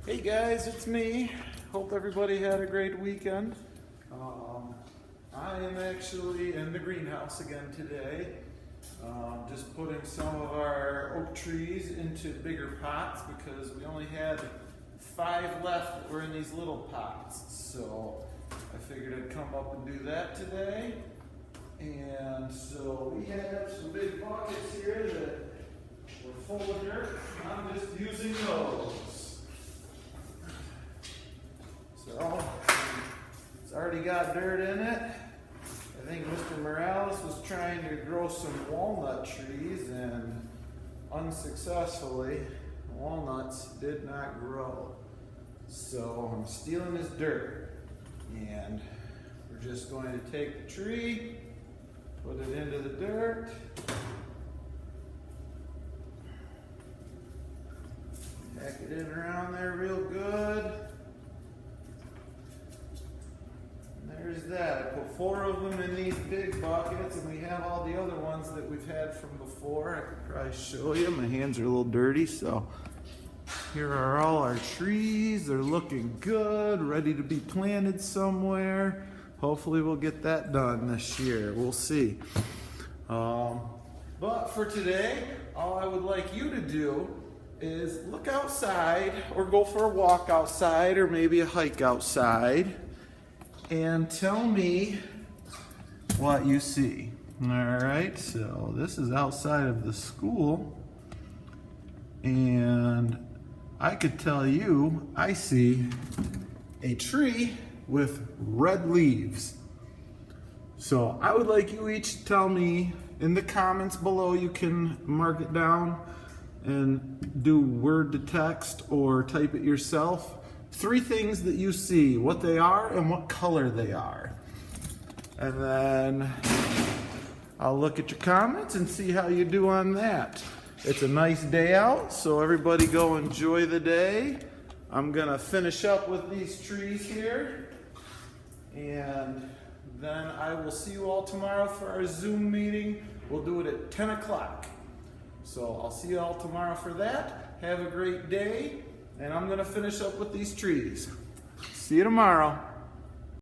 Hey guys, it's me. Hope everybody had a great weekend. I am actually in the greenhouse again today. Just putting some of our oak trees into bigger pots because we only had 5 left that were in these little pots. So I figured I'd come up and do that today. And so we have some big buckets here that were full of dirt. I'm just using those. So it's already got dirt in it. I think Mr. Morales was trying to grow some walnut trees and unsuccessfully, walnuts did not grow. So I'm stealing his dirt and we're just going to take the tree, put it into the dirt. Pack it in around there real good. There's that. I put 4 of them in these big buckets, and we have all the other ones that we've had from before. I could probably show you. My hands are a little dirty, so here are all our trees. They're looking good, ready to be planted somewhere. Hopefully we'll get that done this year. We'll see. But for today, all I would like you to do is look outside or go for a walk outside or maybe a hike outside and tell me what you see. All right, so this is outside of the school, and I could tell you I see a tree with red leaves. So I would like you each to tell me in the comments below. You can mark it down and do word to text or type it yourself. 3 things that you see, what they are and what color they are. And then I'll look at your comments and see how you do on that. It's a nice day out, so everybody go enjoy the day. I'm gonna finish up with these trees here, and then I will see you all tomorrow for our Zoom meeting. We'll do it at 10 o'clock. So I'll see you all tomorrow for that. Have a great day. And I'm going to finish up with these trees. See you tomorrow.